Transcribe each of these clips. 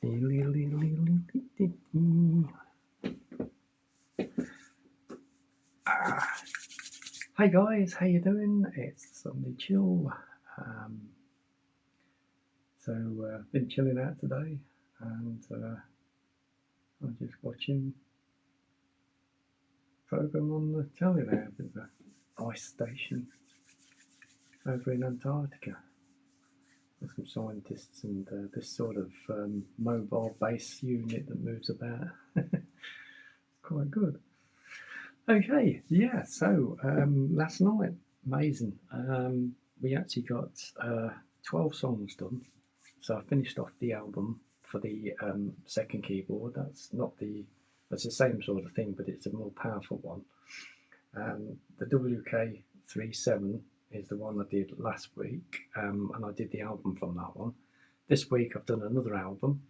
Hey guys, how you doing? It's Sunday chill. Been chilling out today, and I'm just watching a program on the telly there with the ice station over in Antarctica. There's some scientists and this sort of mobile base unit that moves about. Quite good. Okay, yeah, so last night, amazing. We actually got 12 songs done. So I finished off the album for the second keyboard. That's the same sort of thing, but it's a more powerful one. The WK37 is the one I did last week, and I did the album from that one. This week I've done another album,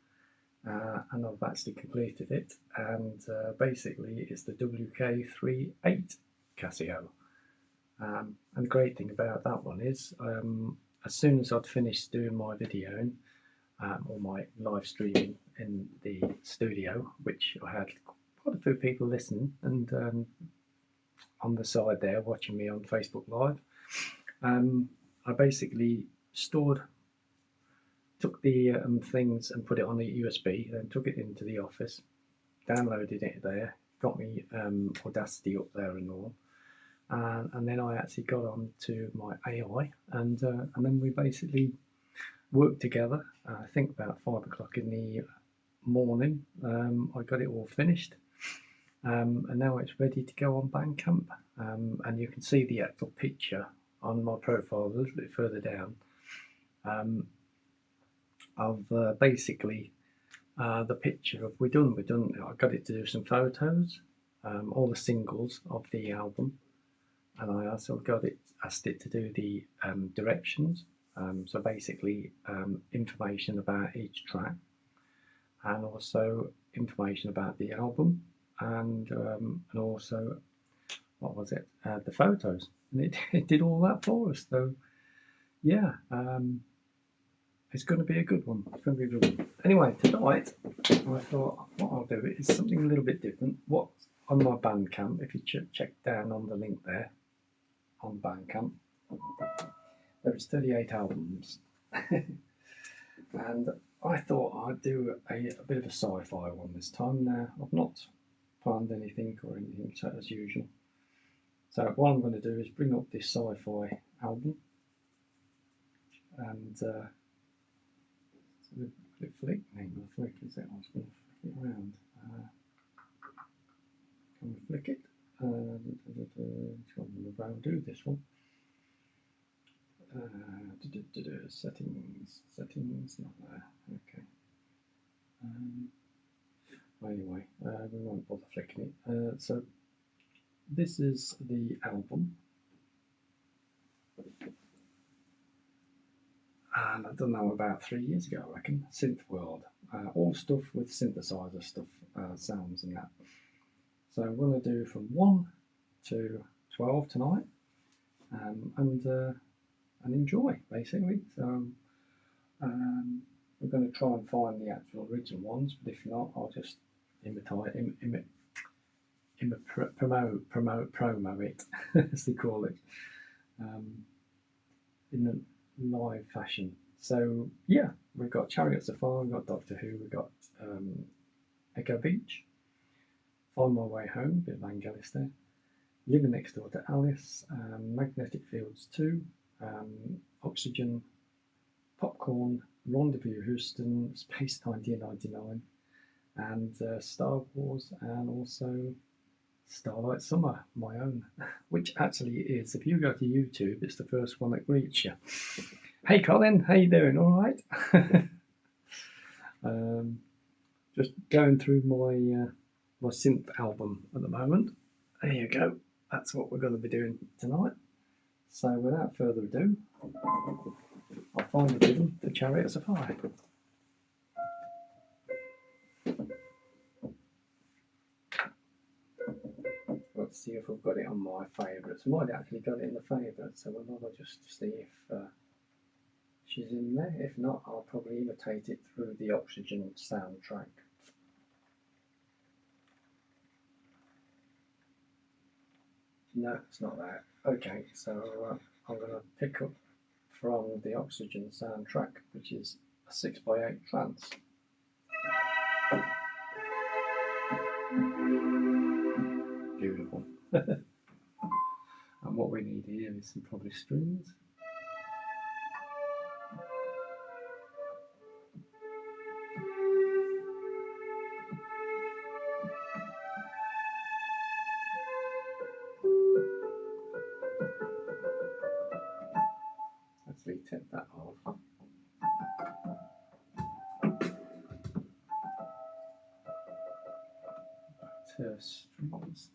and I've actually completed it, and basically it's the WK38 Casio. And the great thing about that one is as soon as I'd finished doing my videoing or my live streaming in the studio, which I had quite a few people listening and on the side there watching me on Facebook Live, I basically took the things and put it on the USB, then took it into the office, downloaded it there, got me Audacity up there and all, and then I actually got on to my AI, and then we basically worked together. I think about 5 o'clock in the morning, I got it all finished, and now it's ready to go on BANDCAMP, and you can see the actual picture on my profile a little bit further down. Of basically the picture of we're done. I got it to do some photos, all the singles of the album, and I also asked it to do the directions. So basically information about each track, and also information about the album, and also what was it? The photos, and it did all that for us. So yeah. It's going to be a good one. It's going to be a good one. Anyway, tonight I thought what I'll do is something a little bit different. What's on my BANDCAMP, if you check down on the link there on BANDCAMP, there is 38 albums. And I thought I'd do a bit of a sci-fi one this time. Now, I've not planned anything or anything as usual. So what I'm going to do is bring up this sci-fi album, and flick, is it? I was going to flick it around. Can we flick it? I'll do this one. Settings, not there. Okay. Anyway, we won't bother flicking it. So this is the album. And I've done that about 3 years ago, I reckon. Synth World, all stuff with synthesizer stuff, sounds and that. So I'm going to do from 1 to 12 tonight, and enjoy basically. So we're going to try and find the actual original ones, but if not, I'll just promo it, as they call it, in a live fashion. So yeah, we've got Chariots of Fire, we've got Doctor Who, we've got Echo Beach, Find My Way Home, bit of Vangelis there, Living Next Door to Alice, Magnetic Fields 2, Oxygen, Popcorn, Rendezvous Houston, Space 1999, and Star Wars, and also Starlight Summer, my own, which actually is, if you go to YouTube, it's the first one that greets you. Hey Colin, how you doing? All right? Just going through my synth album at the moment. There you go. That's what we're going to be doing tonight. So without further ado, I'll finally give them the Chariots of Fire. Let's see if I've got it on my favourites. I might actually got it in the favourites, so we'll just see if she's in there. If not, I'll probably imitate it through the Oxygen soundtrack. No, it's not that. Okay, so I'm going to pick up from the Oxygen soundtrack, which is a 6x8 trance. Beautiful. And what we need here is some probably strings. Let's tip that off. Strings.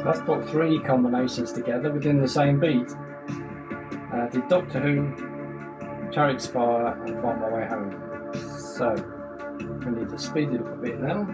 So that's put 3 combinations together within the same beat. Did Doctor Who, Chariots of Fire and Find My Way Home. So we need to speed it up a bit now.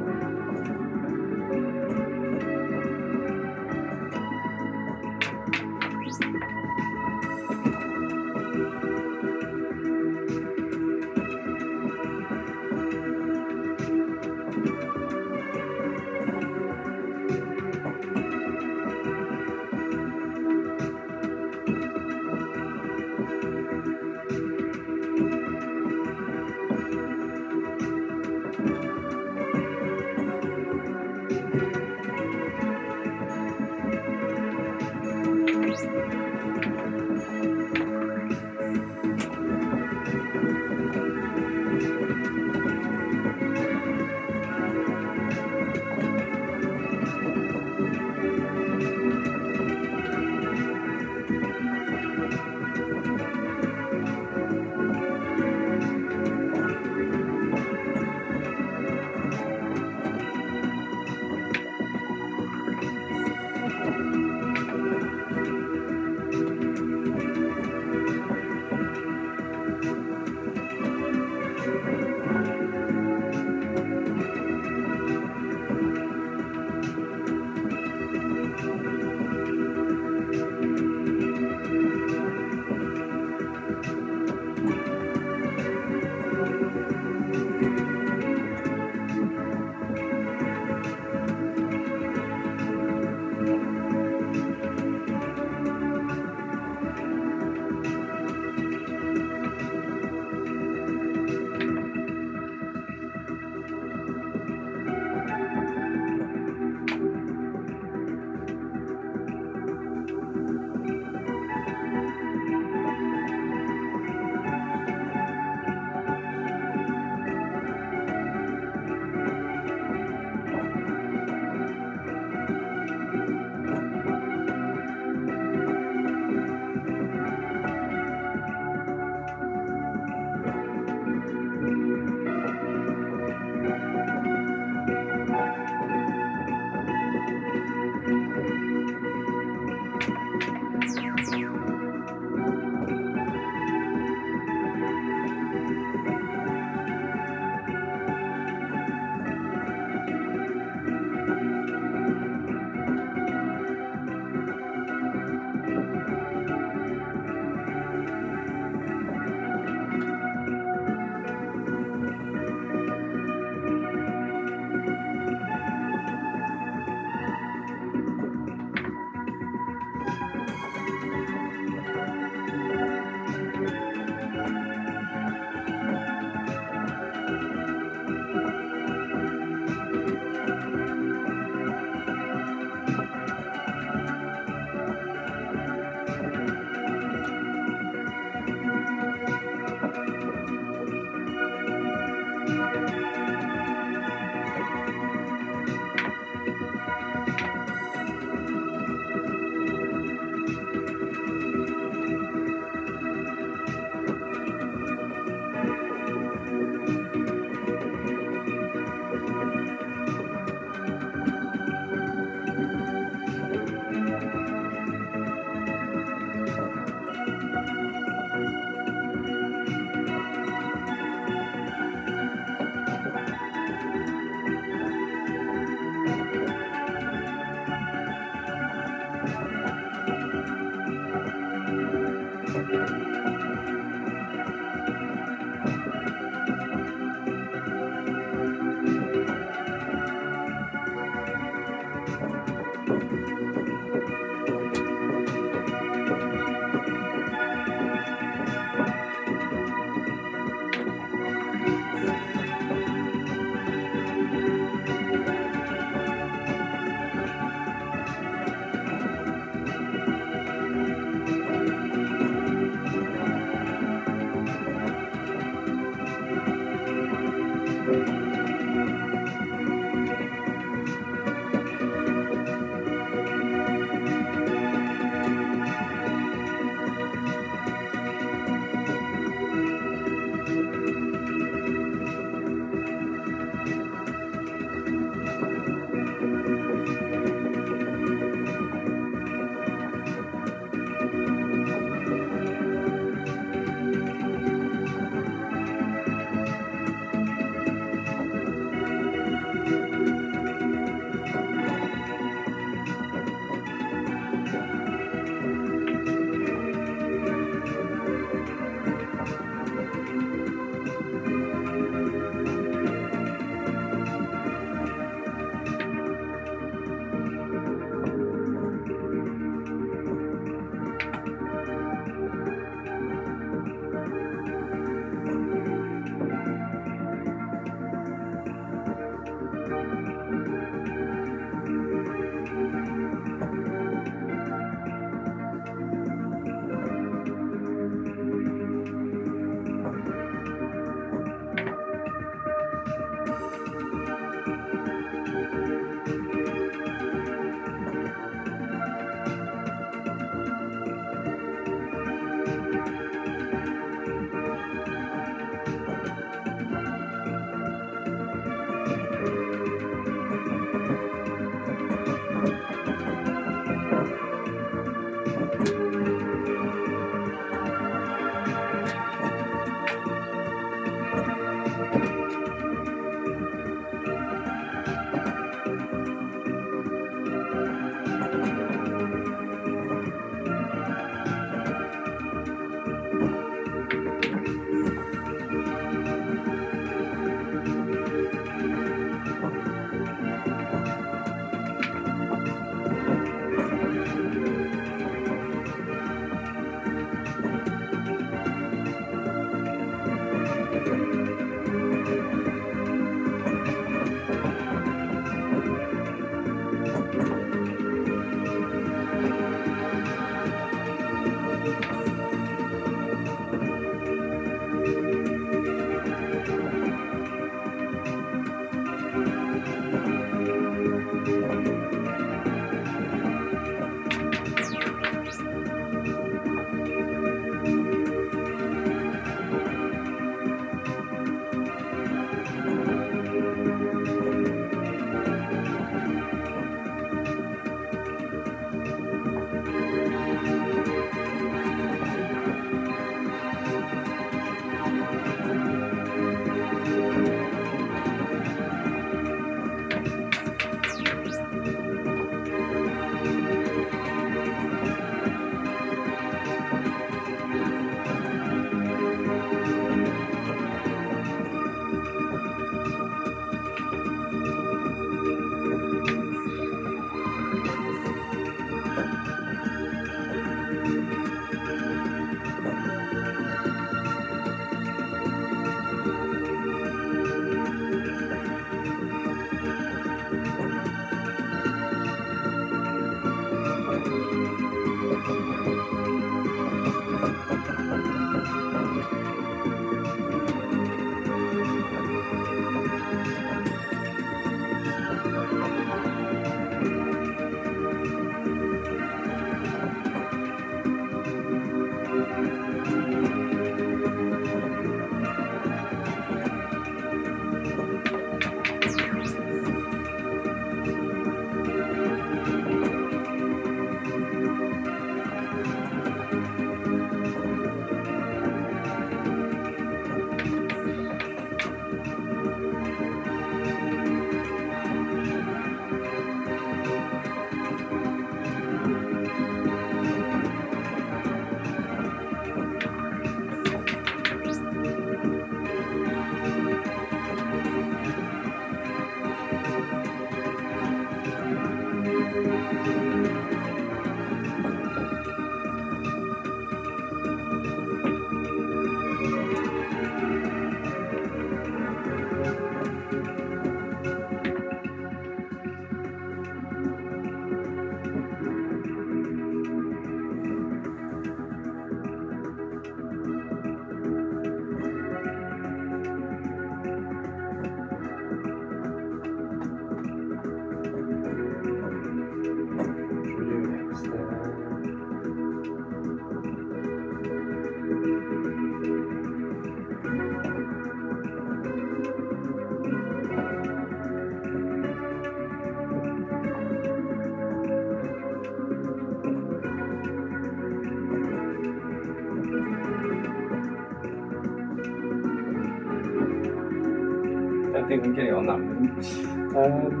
I think we can get it on that one.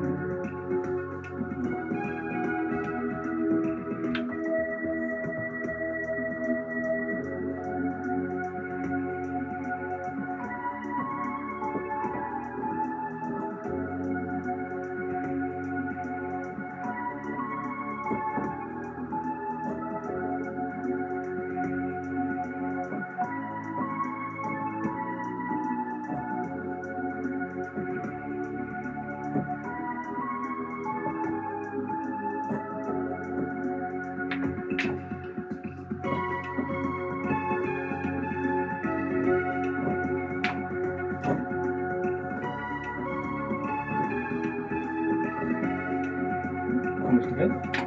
Almost again.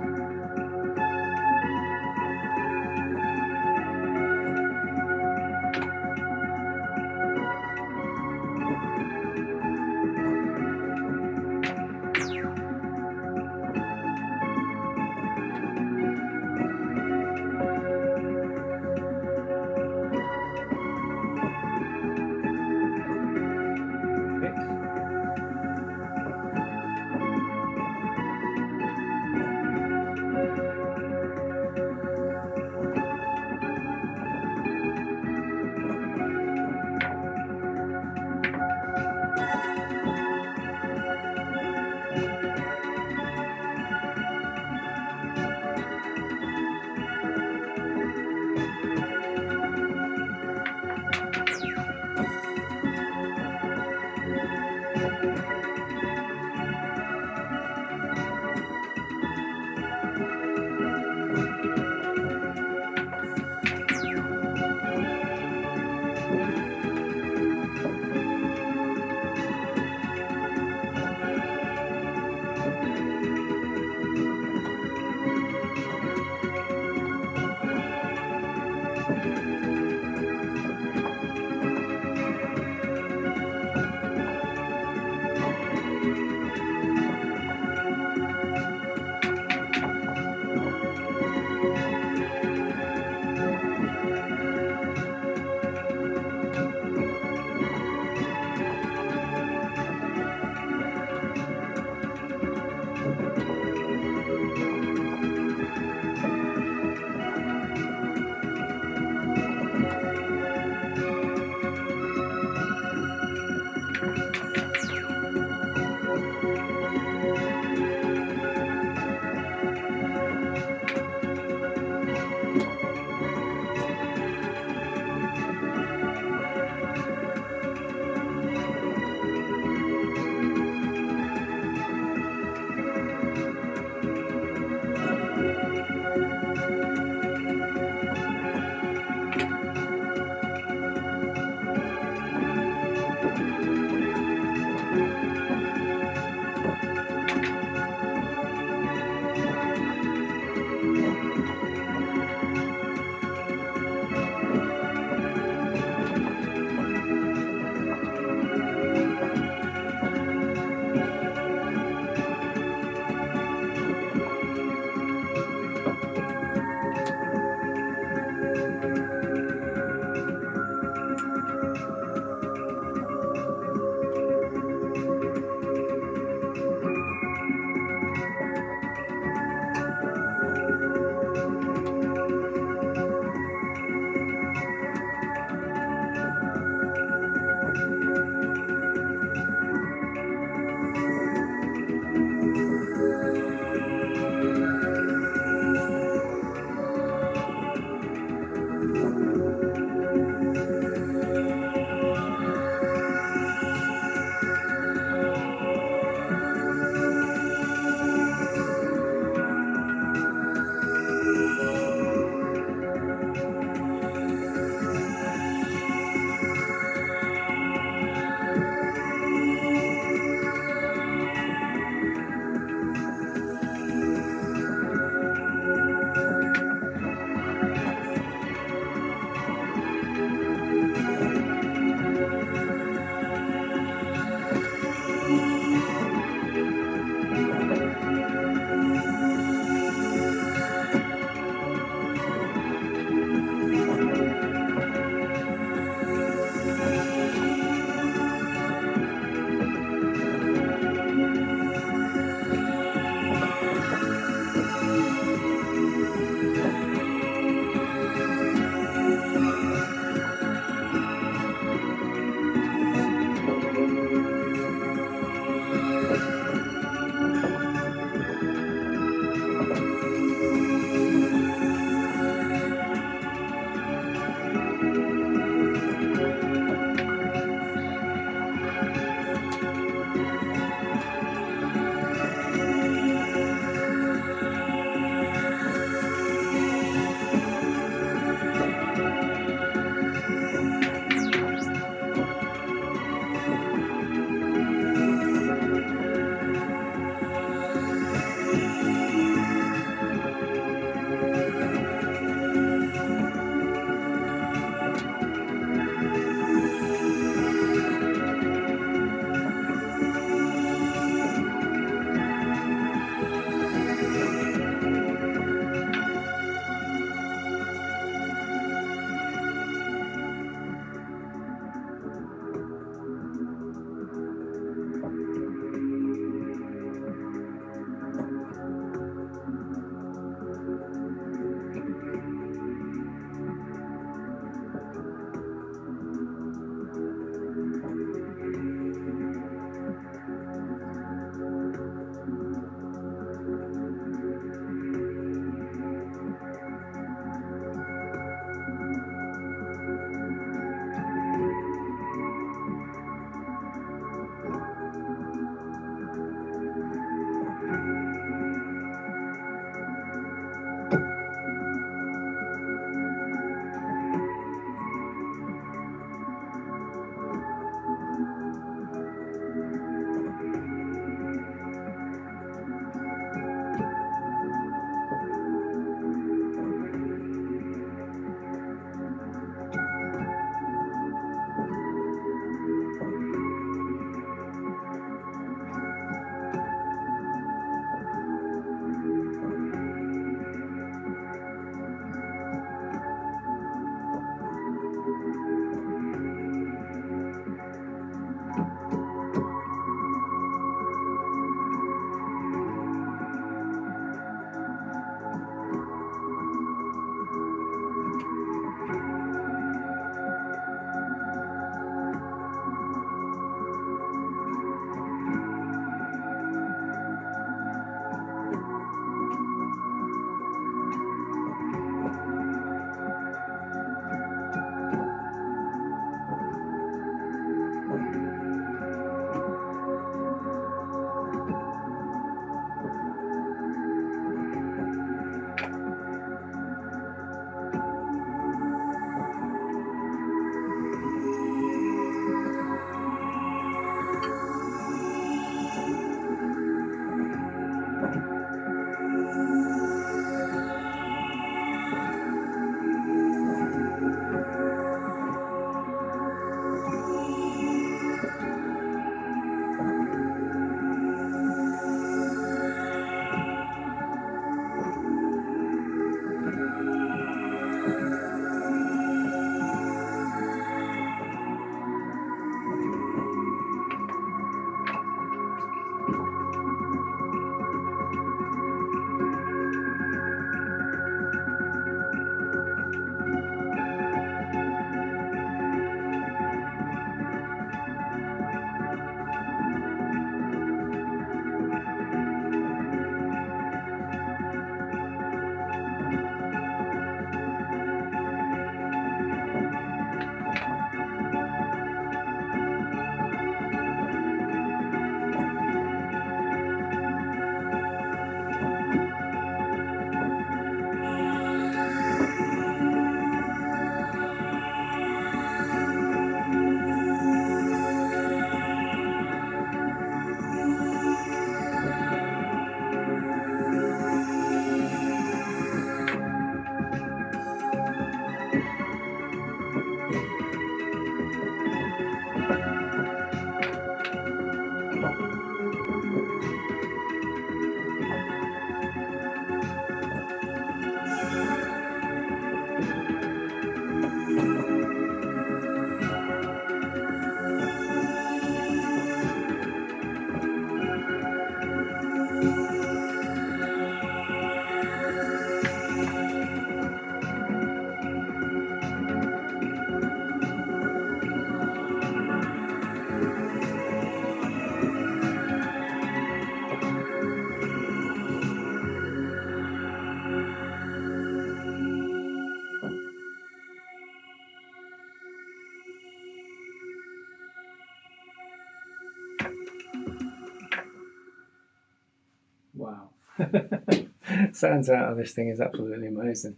Sounds out of this thing is absolutely amazing.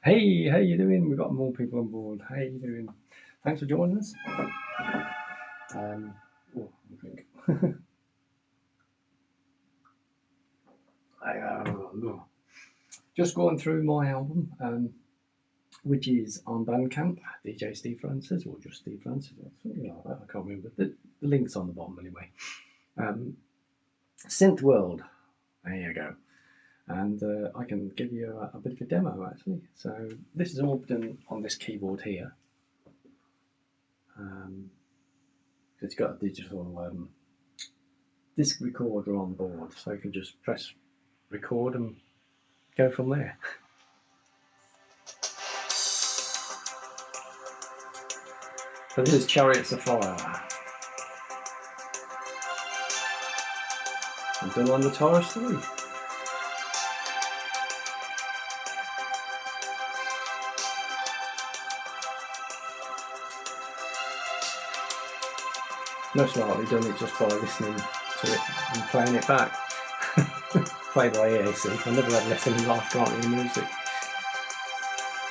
Hey, how you doing? We've got more people on board. How you doing? Thanks for joining us. Oh, drink. Just going through my album, which is on BANDCAMP, DJ Steve Francis, or just Steve Francis, or something like that. I can't remember. The link's on the bottom anyway. Synth World. There you go. And I can give you a bit of a demo actually. So this is all done on this keyboard here. It's got a digital disc recorder on board, so you can just press record and go from there. So this is Chariots of Fire. I'm done on the Taurus 3. Most likely done it just by listening to it and playing it back. Play by ear, see. I never had less any life writing music.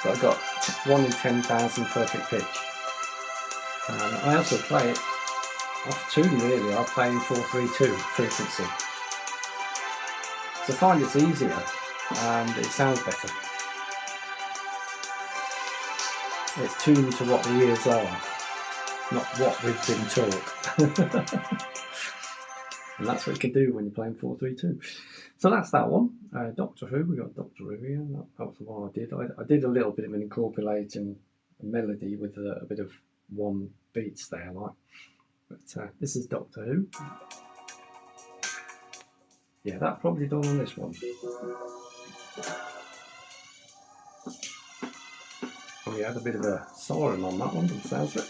So I've got 1 in 10,000 perfect pitch. I also play it off tune really. I play in 432 frequency. So I find it's easier and it sounds better. It's tuned to what the ears are, not what we've been taught. And that's what you can do when you're playing 432. So that's that one. Doctor Who, we got Doctor Who here. That was the one I did. I did a little bit of incorporating a melody with a bit of one beats there, like. But this is Doctor Who. Yeah, that probably done on this one. We had a bit of a siren on that one, it sounds it.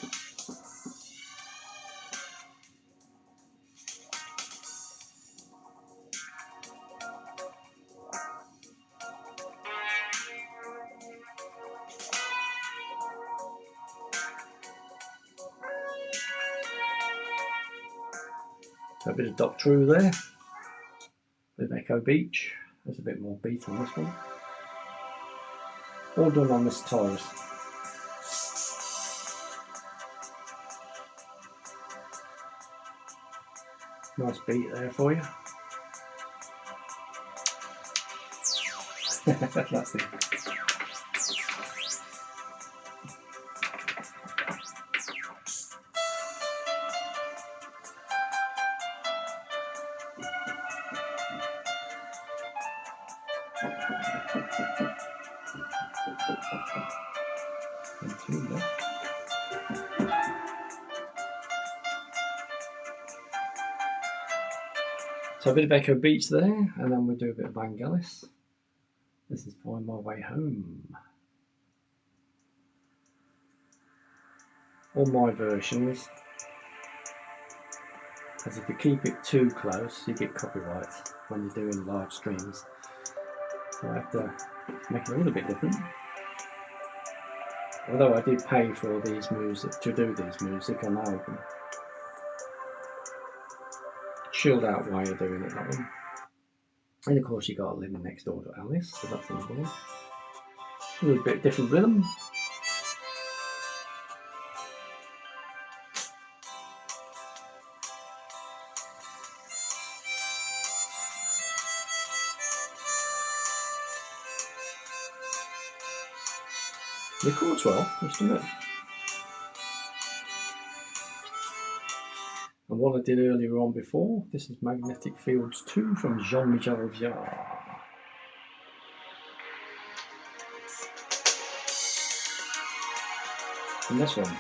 So a bit of Doctor Who there. Bit of Echo Beach. There's a bit more beat on this one. All done on this Taurus. Nice beat there for you. That's it. So a bit of Echo Beach there, and then we'll do a bit of Vangelis. This is Find My Way Home. All my versions, as if you keep it too close, you get copyright when you're doing live streams. So I have to make it a little bit different. Although I did pay for these music to do these music on the album. Chilled out way of doing it, that one. And of course you got Living Next Door to Alice, so that's another one. A little bit different rhythm. Records well, just a minute. And what I did earlier on before, this is Magnetic Fields 2 from Jean-Michel Jarre. And this one.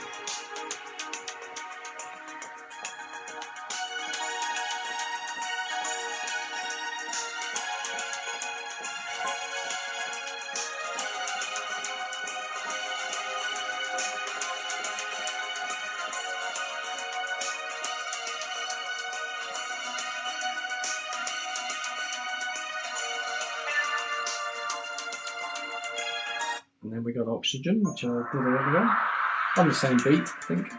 And then we got Oxygen, which I did earlier on the same beat, I think.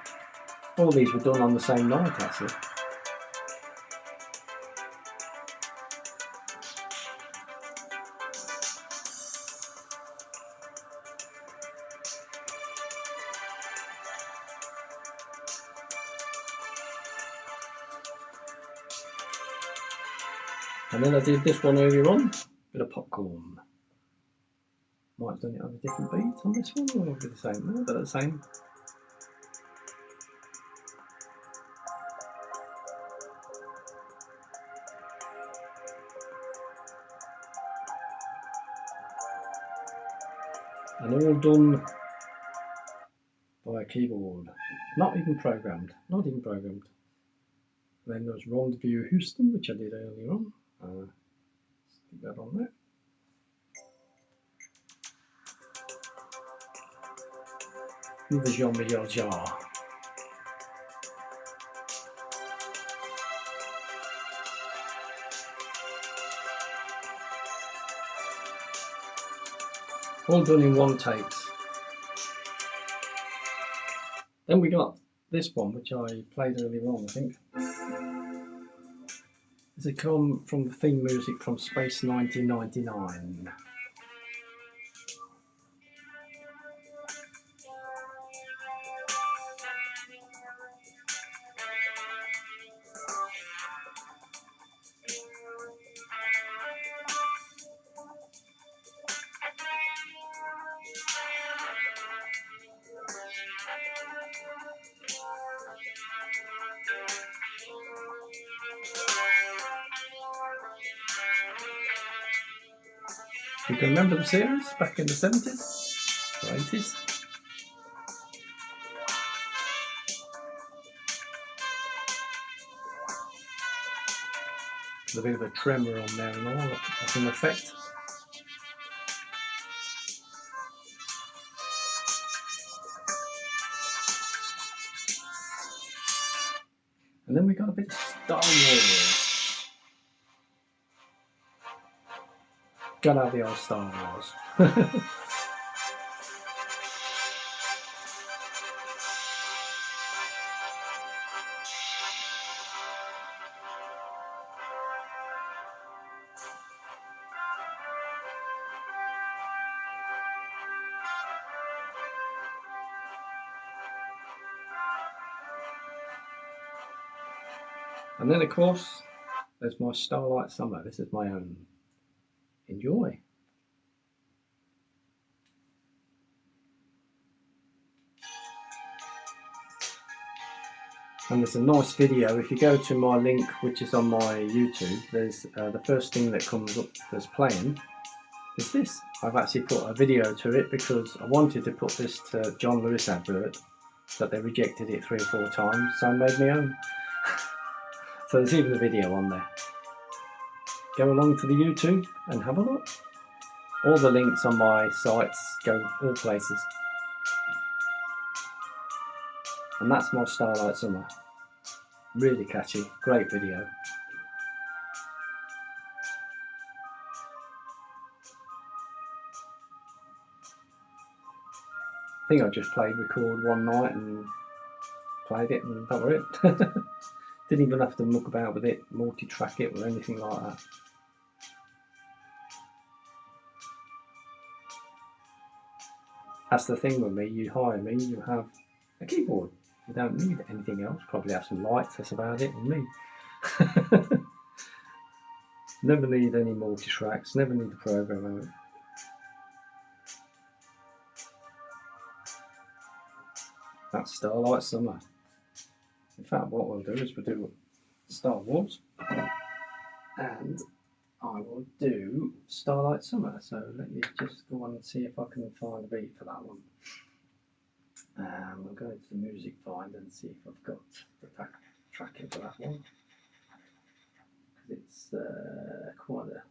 All these were done on the same night, actually. And then I did this one earlier on, bit of popcorn. Might have done it on a different beat on this one, or it'll be the same. No, they're the same. And all done by a keyboard, not even programmed, not even programmed. And then there's Rendezvous Houston, which I did earlier on. Stick that on there. The Genre Jar. All done in one take. Then we got this one, which I played earlier on, I think. This has come from the theme music from Space 1999. You can remember the series back in the 70s or 80s? There's a bit of a tremor on there and all, that's an effect. And then we got a bit of Star Wars. Gotta have the old Star Wars. And then of course, there's my Starlight Summer. This is my own. Enjoy. And there's a nice video. If you go to my link, which is on my YouTube, there's the first thing that comes up that's playing is this. I've actually put a video to it because I wanted to put this to John Lewis advert, but they rejected it 3 or 4 times, so I made my own. So there's even a video on there. Go along to the YouTube and have a look. All the links on my sites go all places. And that's my Starlight Summer. Really catchy, great video. I think I just played record one night and played it and that was it. Didn't even have to muck about with it, multi-track it or anything like that. That's the thing with me, you hire me, you have a keyboard. You don't need anything else, probably have some lights, that's about it with me. Never need any multi-tracks, never need to program out. That's Starlight Summer. In fact, what we'll do is we'll do Star Wars and I will do Starlight Summer. So let me just go on and see if I can find a beat for that one. We'll go into the music finder and see if I've got the tracking for that one. Because it's quite a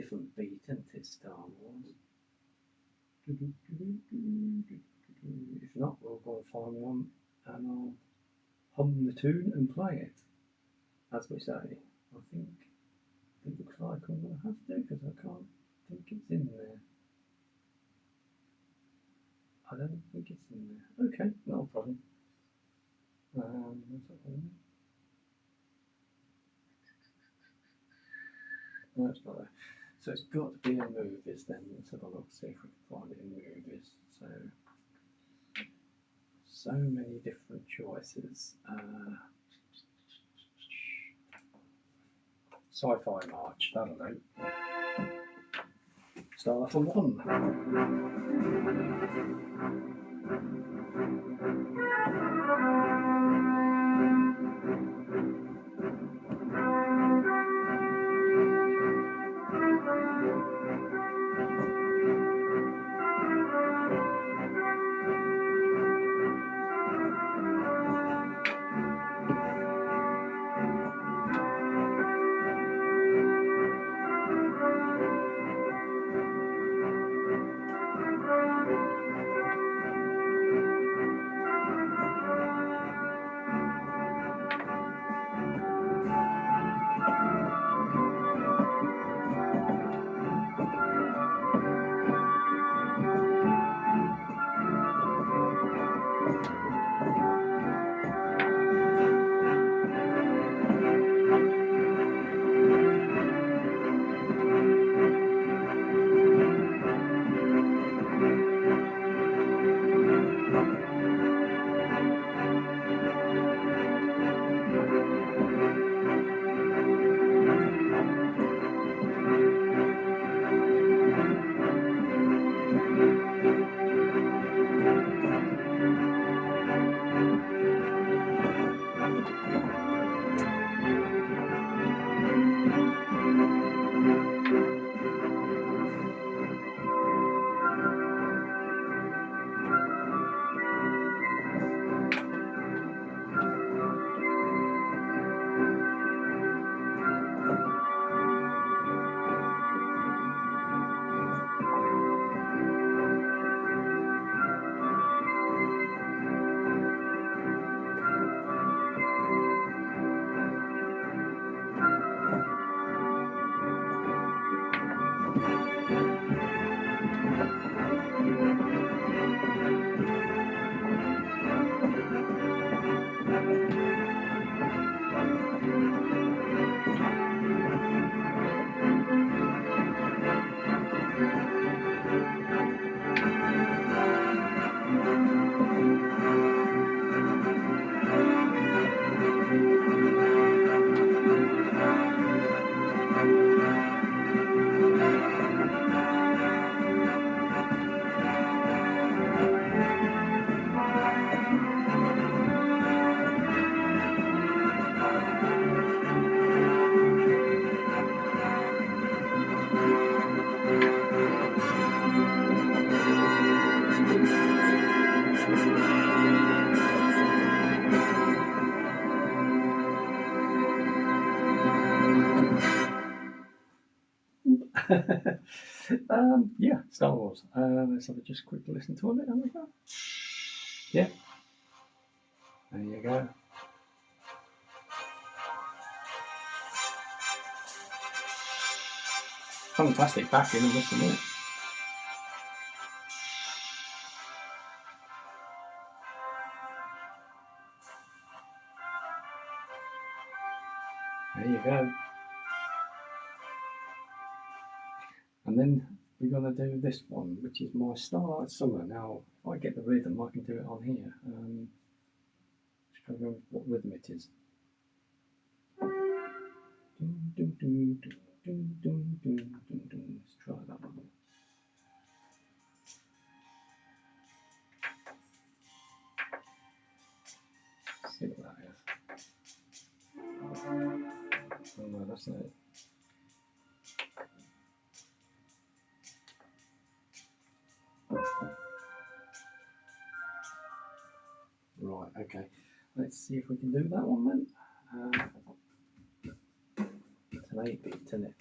different beat, isn't it, Star Wars? If not, we'll go and find one and I'll hum the tune and play it. As we say, I think it looks like I'm going to have to because I can't think it's in there. I don't think it's in there. Okay, not a problem. What's that one? No, it's not there. So it's got to be in movies then. Let's have a look, see if we can find it in movies. So many different choices. sci-fi march, that'll do. Start off on 1. Yeah, Star Wars. Let's have a just quick listen to it. Yeah, there you go. Fantastic backing, I must admit. There you go. And then we're going to do this one, which is my Starlight Summer. Now, if I get the rhythm, I can do it on here. Just trying to remember what rhythm it is. Let's try that one. See what that is. Oh no, that's not it. Right, okay. Let's see if we can do that one then. It's an 8-bit, isn't it?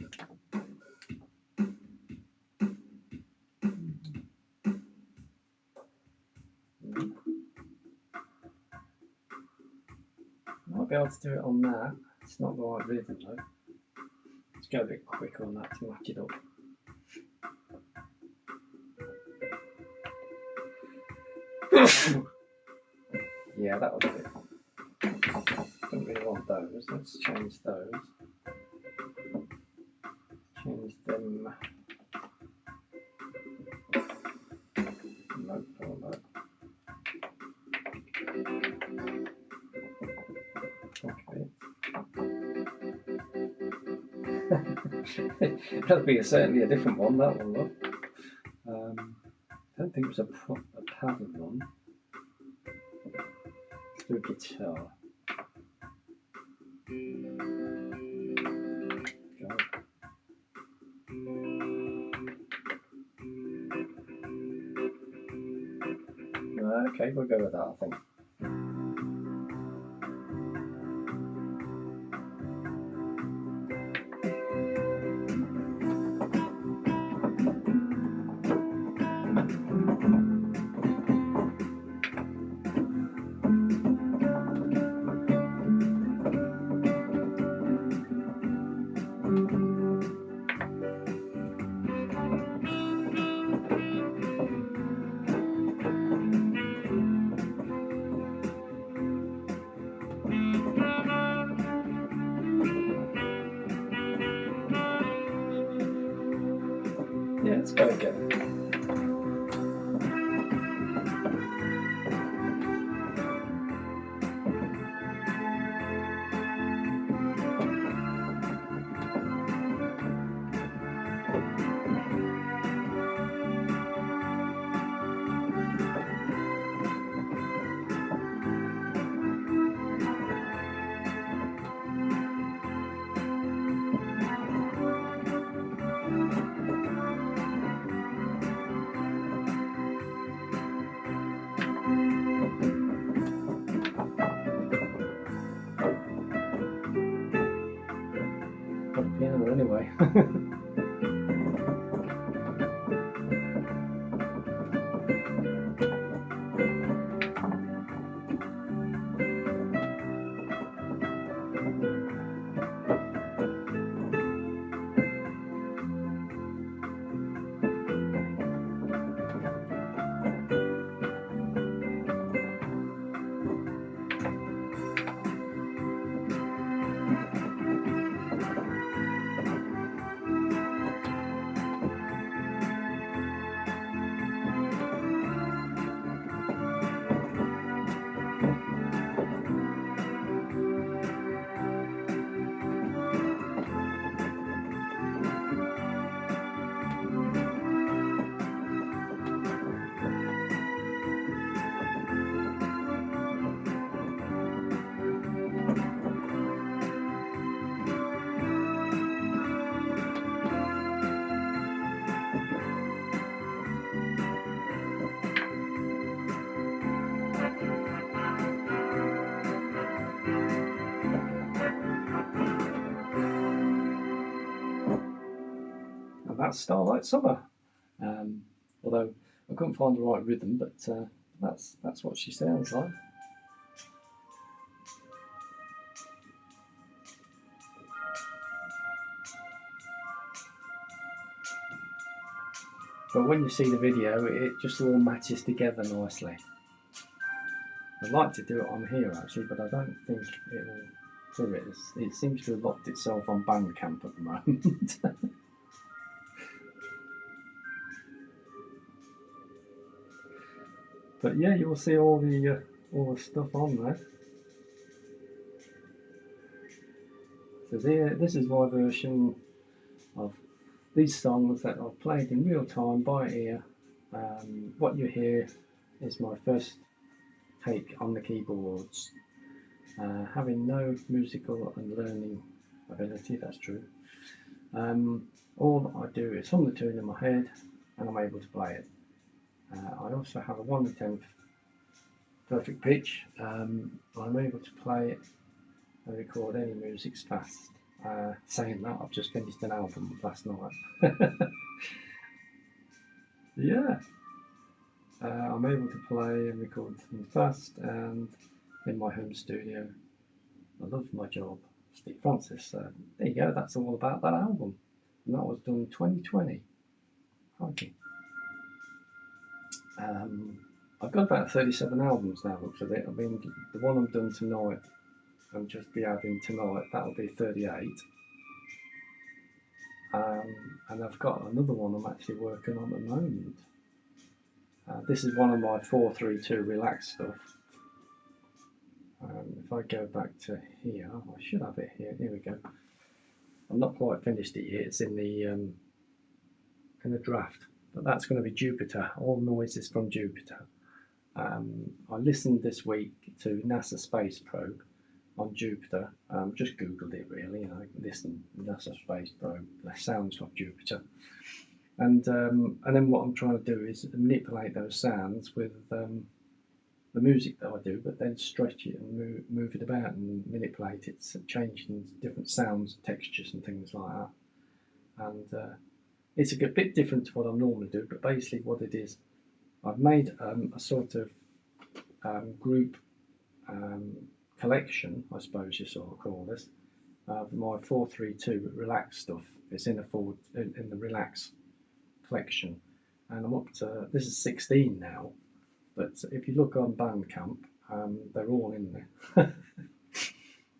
Might be able to do it on that. It's not the right rhythm though. Let's go a bit quicker on that to match it up. Yeah, that'll do it. Don't really want those. Let's change those. Change them. Nope, no. Okay. That'll be certainly a different one, that one, look. I don't think it was a pattern one. Let's do a guitar. Go. Okay, we'll go with that, I think. Yeah, let's go again. Got the piano anyway. That's Starlight Summer. Although I couldn't find the right rhythm, but that's what she sounds like. But when you see the video, it just all matches together nicely. I'd like to do it on here actually, but I don't think it will do it. It seems to have locked itself on BANDCAMP at the moment. But yeah, you'll see all the stuff on there. So this is my version of these songs that I've played in real time by ear. What you hear is my first take on the keyboards. Having no musical and learning ability, that's true. All I do is hum the tune in my head and I'm able to play it. I also have a 1/10 perfect pitch. I'm able to play it and record any music's fast. Saying that, I've just finished an album last night. Yeah, I'm able to play and record things fast and in my home studio. I love my job. Steve Francis. There you go, that's all about that album. And that was done 2020. Okay. I've got about 37 albums now, looks at it. I mean, the one I'm done tonight, I'll just be adding tonight, that'll be 38. And I've got another one I'm actually working on at the moment. This is one of my 432 relaxed stuff. If I go back to here, I should have it here, here we go. I've not quite finished it yet. It's in the draft, but that's going to be Jupiter. All noises from Jupiter. I listened this week to NASA Space Probe on Jupiter. Just googled it really, and I listened NASA Space Probe, the sounds of Jupiter. And then what I'm trying to do is manipulate those sounds with the music that I do, but then stretch it and move it about and manipulate it, changing different sounds, textures, and things like that. And it's a bit different to what I normally do, but basically what it is, I've made a sort of group collection, I suppose you sort of call this, of my 432 relax stuff. It's in the relax collection, and I'm up to, this is 16 now, but if you look on BANDCAMP, they're all in there.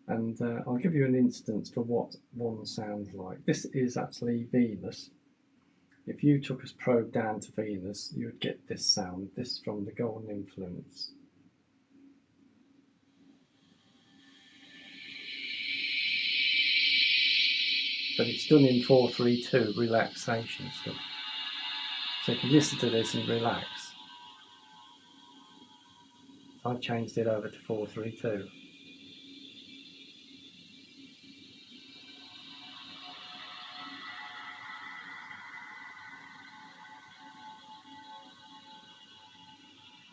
And I'll give you an instance for what one sounds like. This is actually Venus. If you took a probe down to Venus, you would get this sound. This is from the Golden Influence. But it's done in 432 relaxation stuff. So you can listen to this and relax. I've changed it over to 432.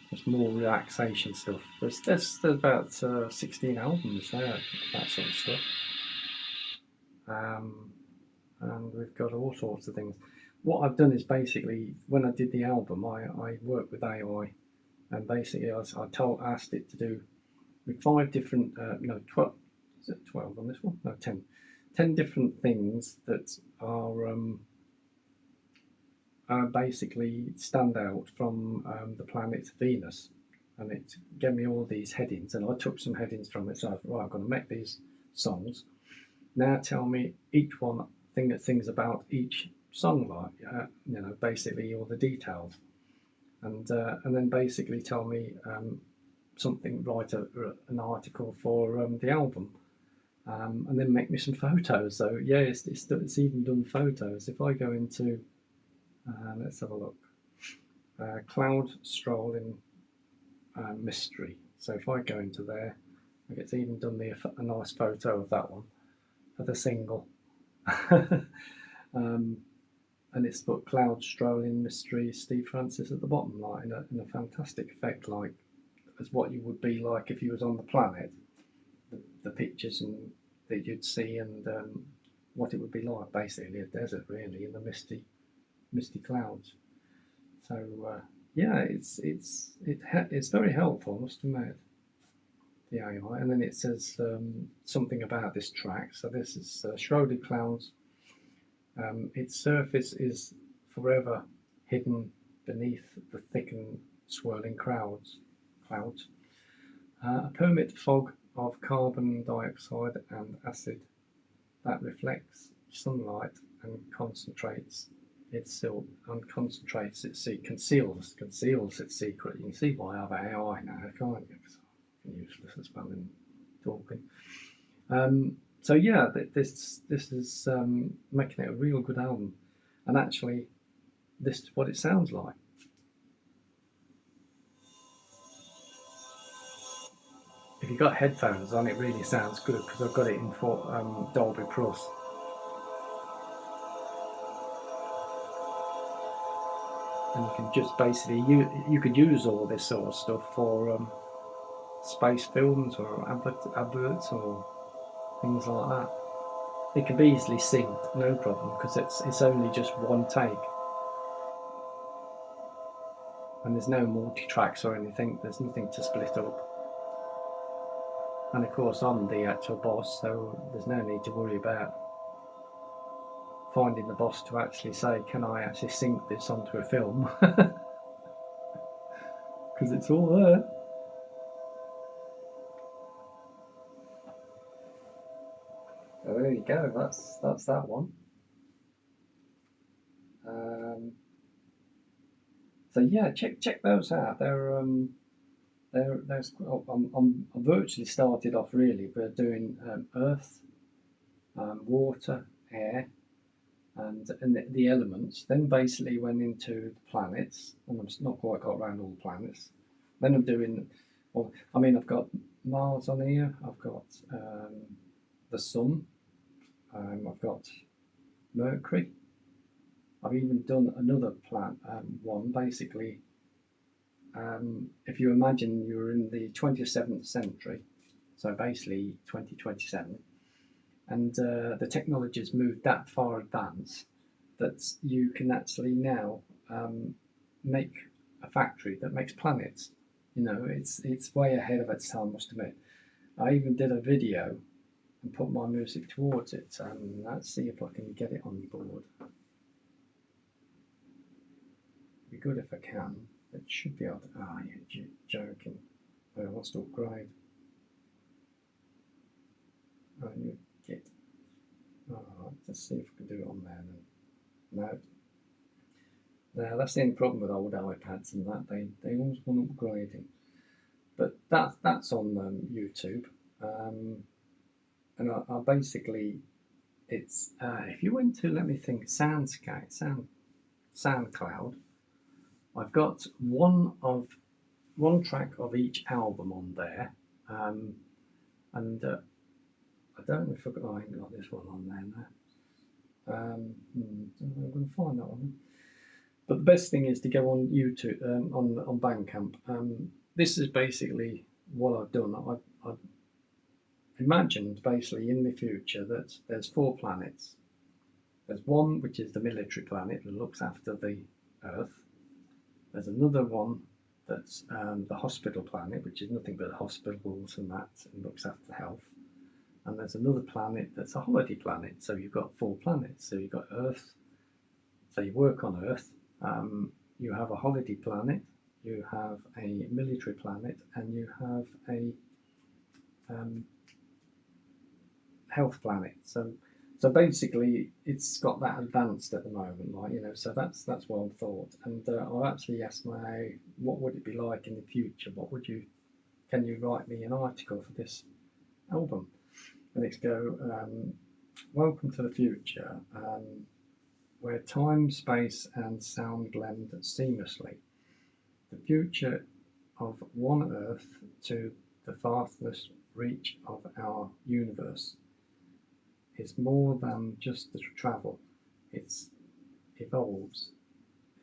There's more relaxation stuff. There's about 16 albums there, that sort of stuff. And we've got all sorts of things. What I've done is basically, when I did the album, I worked with AI, and basically I asked it to do with 5 different, 12, is it 12 on this one? No, 10. 10 different things that are basically stand out from the planet Venus. And it gave me all these headings, and I took some headings from it. So I thought, right, I'm going to make these songs. Now tell me each one things about each song, like basically all the details, and then basically tell me something, write an article for the album, and then make me some photos. So yeah, it's even done photos. If I go into let's have a look, Cloud Strolling Mystery. So if I go into there, it's even done me a nice photo of that one, of the single. And it's put Cloud Strolling Mystery Steve Francis at the bottom, like in a fantastic effect, like as what you would be like if you was on the planet, the pictures and that you'd see, and what it would be like, basically a desert really, in the misty clouds. So yeah, it's very helpful, I must admit, the AI. And then it says something about this track. So this is Shrouded Clouds. Its surface is forever hidden beneath the thickened, swirling clouds. A permit fog of carbon dioxide and acid that reflects sunlight and concentrates its silk, and concentrates its conceals its secret. You can see why I have AI now, can't you? Because I'm useless at spelling, talking. So yeah, this is making it a real good album, and actually, this is what it sounds like. If you've got headphones on, it really sounds good because I've got it in Dolby Plus. And you can just basically you could use all this sort of stuff for space films or adverts or things like that. It can be easily synced, no problem, because it's only just one take, and there's no multi-tracks or anything. There's nothing to split up, and of course I'm the actual boss, so there's no need to worry about finding the boss to actually say, can I actually sync this onto a film? Because it's all there. So there you go. That's that one. So yeah, check those out. I'm virtually started off really. We're doing earth, water, air, and the elements. Then basically went into the planets, and I've not quite got around all the planets. Then I'm doing, well, I mean, I've got Mars on here, I've got the Sun, I've got Mercury. I've even done another one, basically. If you imagine you're in the 27th century, so basically 2027, and the technology has moved that far advanced that you can actually now make a factory that makes planets. You know, it's way ahead of its time, I must admit. I even did a video and put my music towards it. Let's see if I can get it on board. It'd be good if I can. It should be able to. Ah, you're joking. Oh, it wants to upgrade. Oh, you get. Oh, let's see if we can do it on there then. No. Now that's the only problem with old iPads and that they always want upgrading. But that's on YouTube, and I basically it's if you went to, let me think, SoundCloud. I've got one track of each album on there, and I don't know if I ain't got this one on there now. I'm going to find that one. But the best thing is to go on YouTube, on BANDCAMP. This is basically what I've done. I've imagined basically in the future that there's 4 planets. There's one which is the military planet that looks after the Earth. There's another one that's the hospital planet, which is nothing but hospitals and that, and looks after health. And there's another planet that's a holiday planet. So you've got 4 planets. So you've got Earth. So you work on Earth. You have a holiday planet. You have a military planet, and you have a health planet. So basically, it's got that advanced at the moment, like, you know. So that's well thought. And I actually asked what would it be like in the future? Can you write me an article for this album? And it's welcome to the future, where time, space, and sound blend seamlessly. The future of one Earth to the farthest reach of our universe is more than just the travel. It's evolves.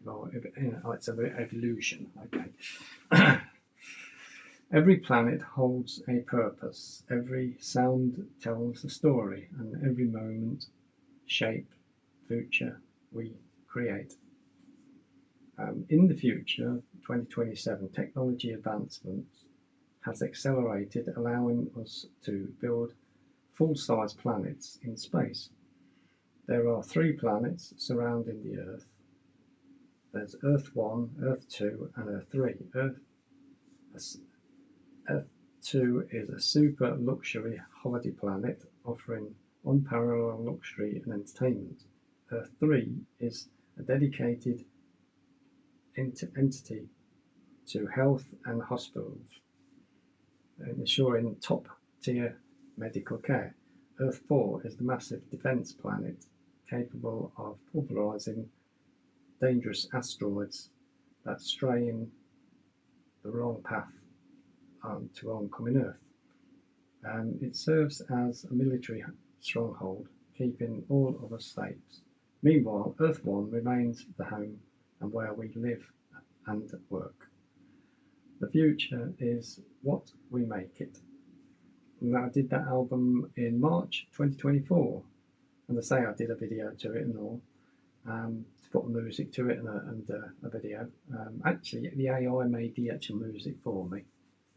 It's an evolution. Okay. Every planet holds a purpose. Every sound tells a story, and every moment shape future we create. In the future, 2027, technology advancement has accelerated, allowing us to build full-size planets in space. There are 3 planets surrounding the Earth. There's Earth 1, Earth 2, and Earth 3. Earth 2 is a super luxury holiday planet offering unparalleled luxury and entertainment. Earth 3 is a dedicated entity to health and hospitals, ensuring top-tier medical care. Earth 4 is the massive defense planet capable of pulverizing dangerous asteroids that stray in the wrong path to oncoming Earth. It serves as a military stronghold, keeping all of us safe. Meanwhile, Earth 1 remains the home and where we live and work. The future is what we make it. And I did that album in March 2024, and I say I did a video to it and all, to put music to it and a video. Actually, the AI made the actual music for me.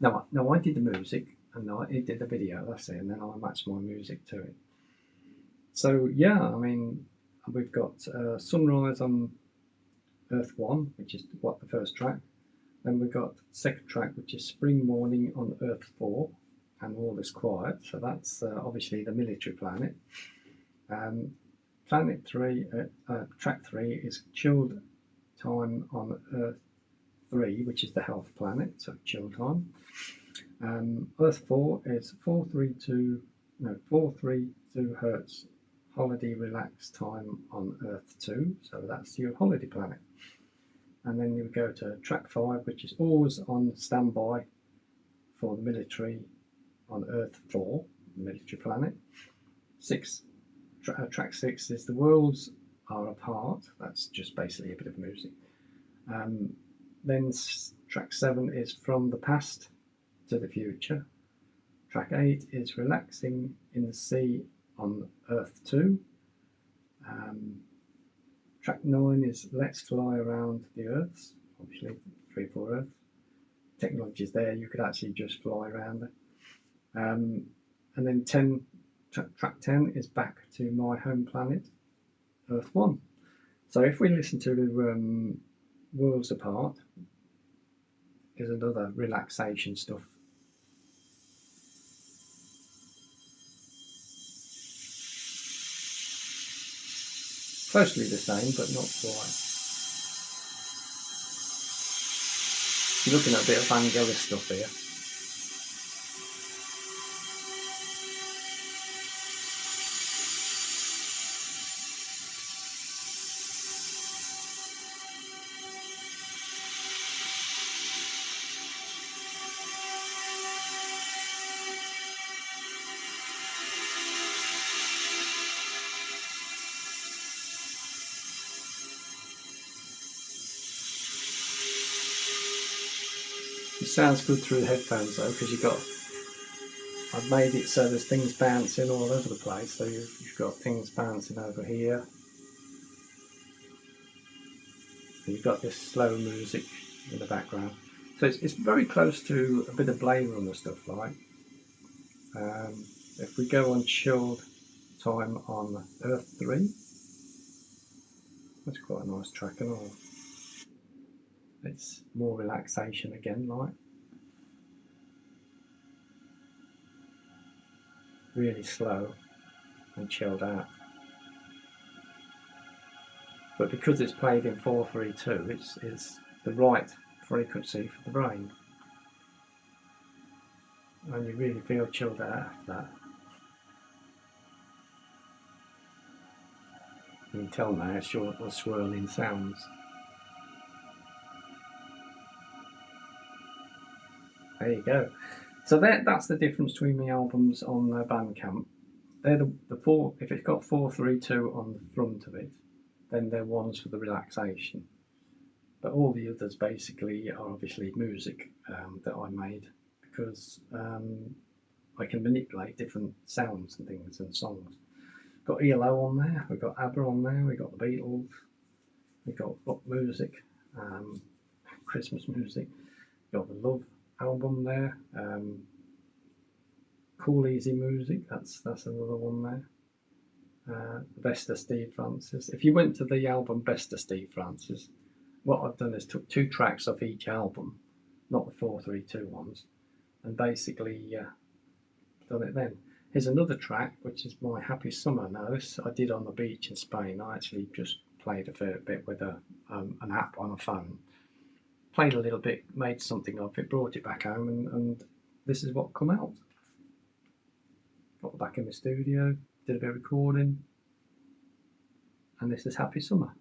No, I did the music and it did the video. That's it, and then I matched my music to it. So yeah, I mean, we've got Sunrise on Earth 1, which is the first track. Then we've got second track, which is Spring Morning on Earth 4, and all is quiet. So that's obviously the military planet. Planet 3, track 3 is Chilled Time on Earth 3, which is the health planet, so chill time. Earth 4 is 432 Hertz holiday relax time on Earth 2, so that's your holiday planet. And then you go to track 5, which is always on standby for the military on Earth 4, military planet. Track 6 is the worlds are apart, that's just basically a bit of music. Then track 7 is from the past to the future. Track 8 is relaxing in the sea on Earth 2. Track 9 is let's fly around the Earths, obviously 3-4 Earth. Technology's there, you could actually just fly around it. And then track 10 is back to my home planet, Earth 1. So if we listen to the Worlds Apart, is another relaxation stuff. Closely the same, but not quite. You're looking at a bit of Vangelis stuff here. It sounds good through the headphones though, because I've made it so there's things bouncing all over the place. So you've got things bouncing over here. And you've got this slow music in the background. So it's very close to a bit of Blade Runner stuff, like. If we go on chilled time on Earth 3, that's quite a nice track and all. It's more relaxation again, like. Really slow and chilled out. But because it's played in 4/3/2, it's the right frequency for the brain. And you really feel chilled out after that. You can tell now it's short or swirling sounds. There you go. So that's the difference between the albums on BANDCAMP. They're the four. If it's got 4/3/2 on the front of it, then they're ones for the relaxation. But all the others basically are obviously music that I made, because I can manipulate different sounds and things and songs. Got ELO on there, we've got ABBA on there, we've got the Beatles, we've got rock music, Christmas music, we've got the Love album there, Cool Easy Music, that's another one there. The Best of Steve Francis. If you went to the album Best of Steve Francis, what I've done is took 2 tracks off each album, not the 4/3/2 ones, and basically done it then. Here's another track, which is My Happy Summer. Now this I did on the beach in Spain. I actually just played a fair bit with an app on a phone. Played a little bit, made something of it, brought it back home, and this is what come out. Got back in the studio, did a bit of recording, and this is Happy Summer.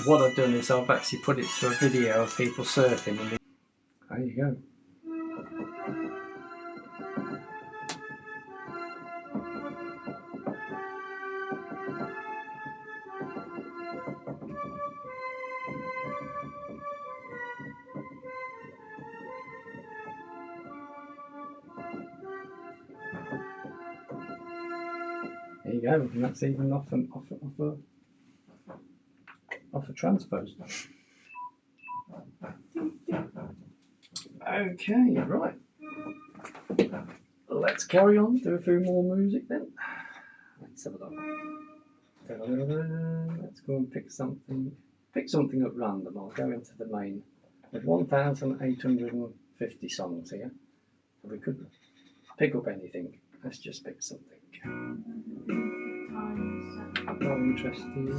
What I've done is I've actually put it to a video of people surfing, and there you go. There you go, and that's even off a transpose. Okay, right. Let's carry on, do a few more music then. Let's have a look. Let's go and pick something at random. I'll go into the main. There's 1,850 songs here. So we could pick up anything. Let's just pick something. Not interesting.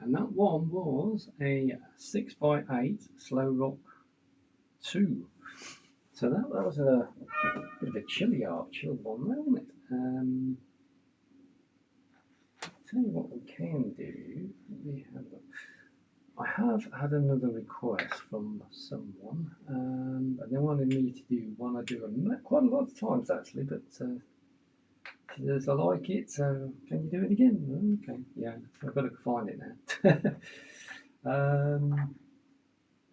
And that one was a 6x8 Slow Rock 2. So that was a bit of a chilly one, wasn't it? Tell you what we can do. I have had another request from someone, and they wanted me to do one I do quite a lot of times actually, but she says I like it, so can you do it again? Okay, yeah, I've got to find it now.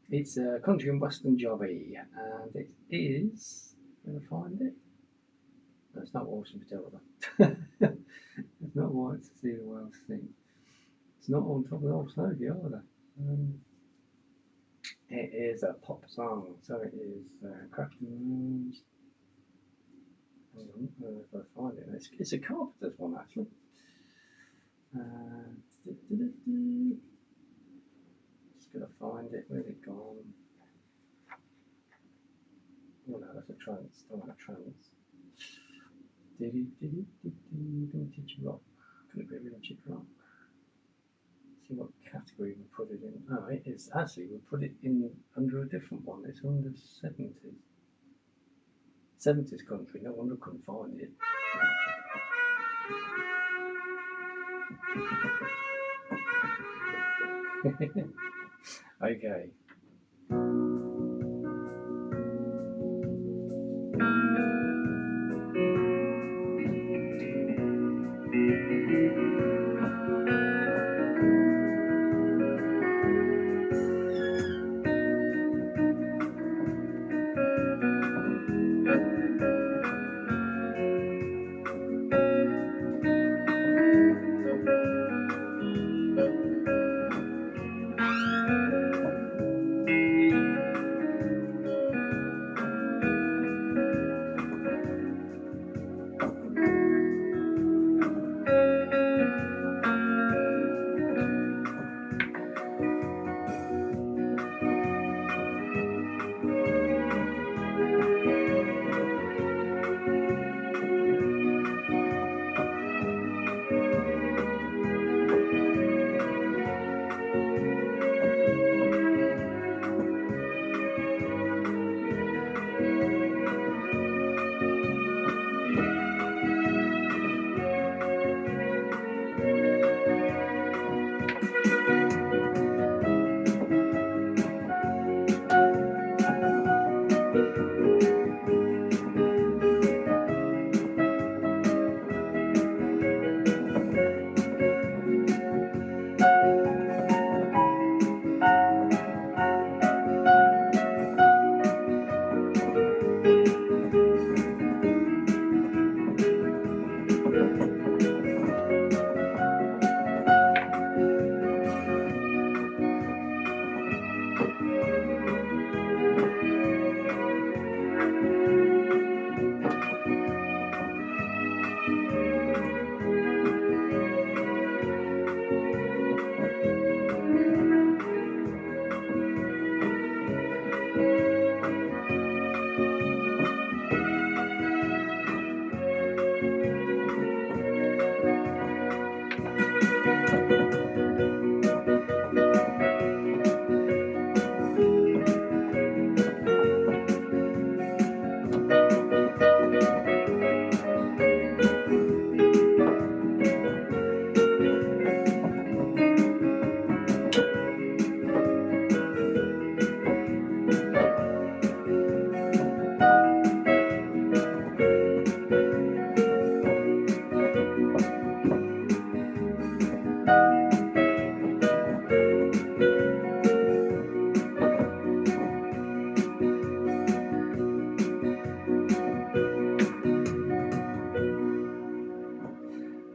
It's a country and western jobby, and it is. Going to find it. No, it's not Walsh and Matilda. It's not White to see the Welsh thing. It's not On Top of the Old Snowy either. It is a pop song, so it is Crafting Rooms. Hang on, if I find it. It's a Carpenter's one actually. Just gonna find it. Where's it gone? Oh no, that's a trance. Don't want a trance. Vintage rock. Could it be vintage rock? See what category we put it in. Oh, it is actually we put it in under a different one. It's under 70s. 70s country, no wonder I couldn't find it. Okay.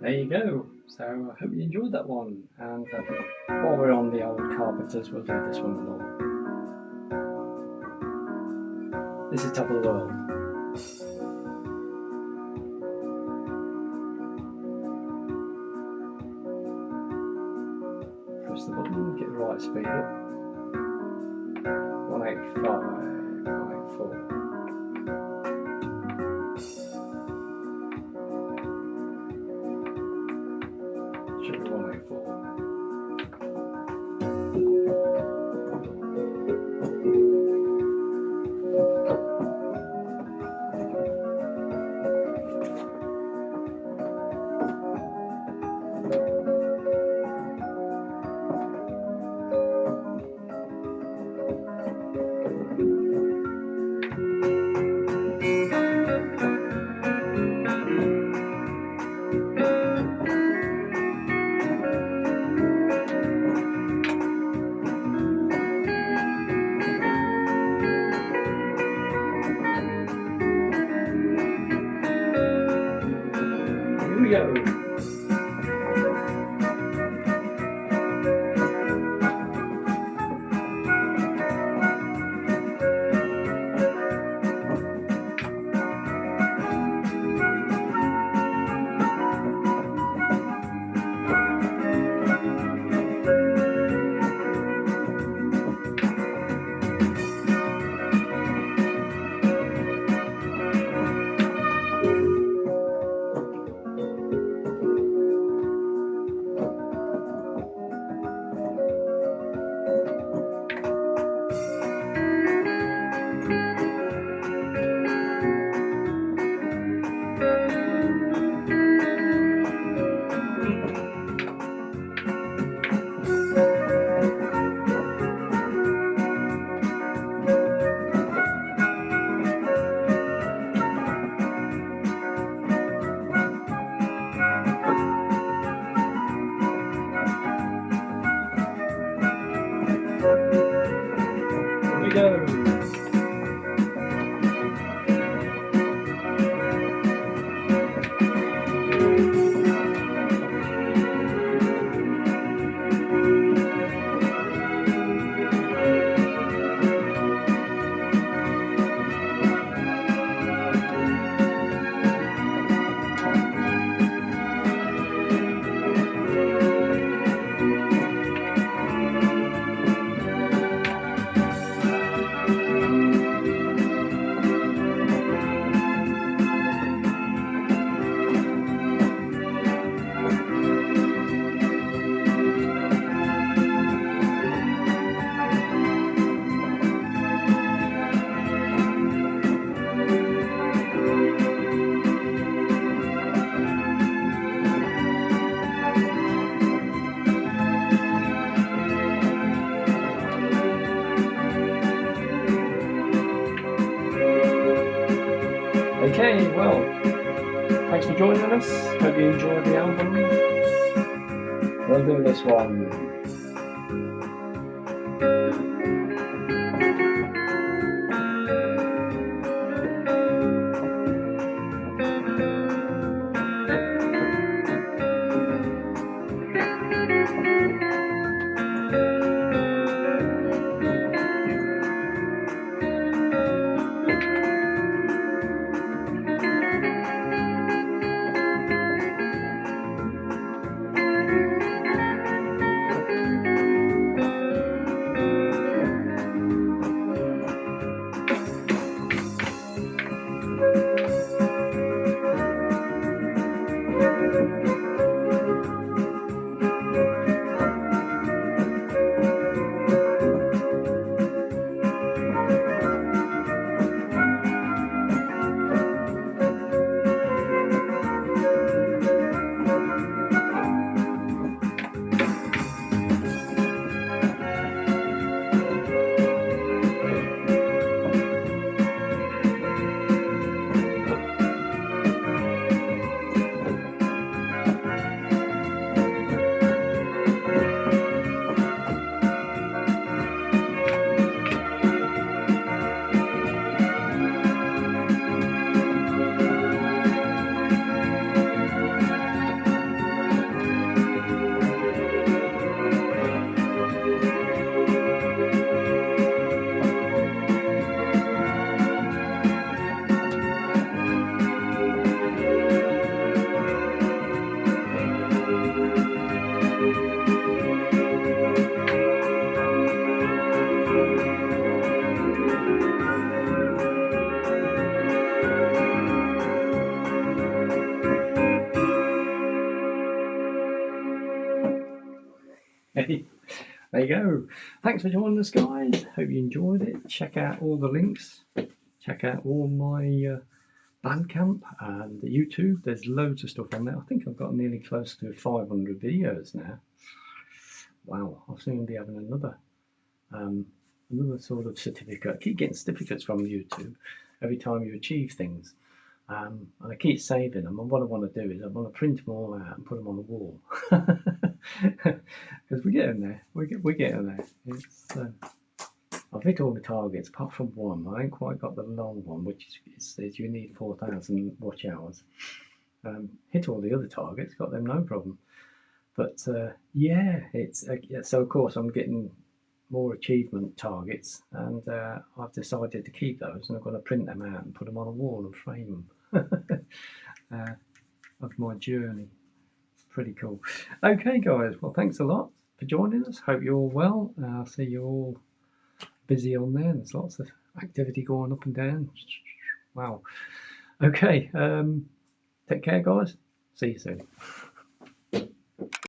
There you go. So I hope you enjoyed that one. And while we're on the old Carpenters, we'll do this one along. This is Top of the World. Press the button, get the right speed up. 185, 184. Should be 184. Here we go. Okay, well, thanks for joining us. Hope you enjoyed the album. We'll do this one. Hey, there you go. Thanks for joining us, guys. Hope you enjoyed it. Check out all the links. Check out all my BANDCAMP and YouTube. There's loads of stuff on there. I think I've got nearly close to 500 videos now. Wow, I'll soon be having another sort of certificate. I keep getting certificates from YouTube every time you achieve things. And I keep saving them, and what I want to do is I want to print them all out and put them on the wall. Because we're getting there. We're getting there. It's, I've hit all the targets apart from one. I ain't quite got the long one, which says you need 4,000 watch hours. Hit all the other targets, got them no problem. But yeah, it's so of course I'm getting more achievement targets, and I've decided to keep those, and I'm going to print them out and put them on a wall and frame them of my journey. It's pretty cool. Okay, guys, well, thanks a lot for joining us. Hope you're all well. I see you're all busy on there. There's lots of activity going up and down. Wow. Okay, take care, guys. See you soon.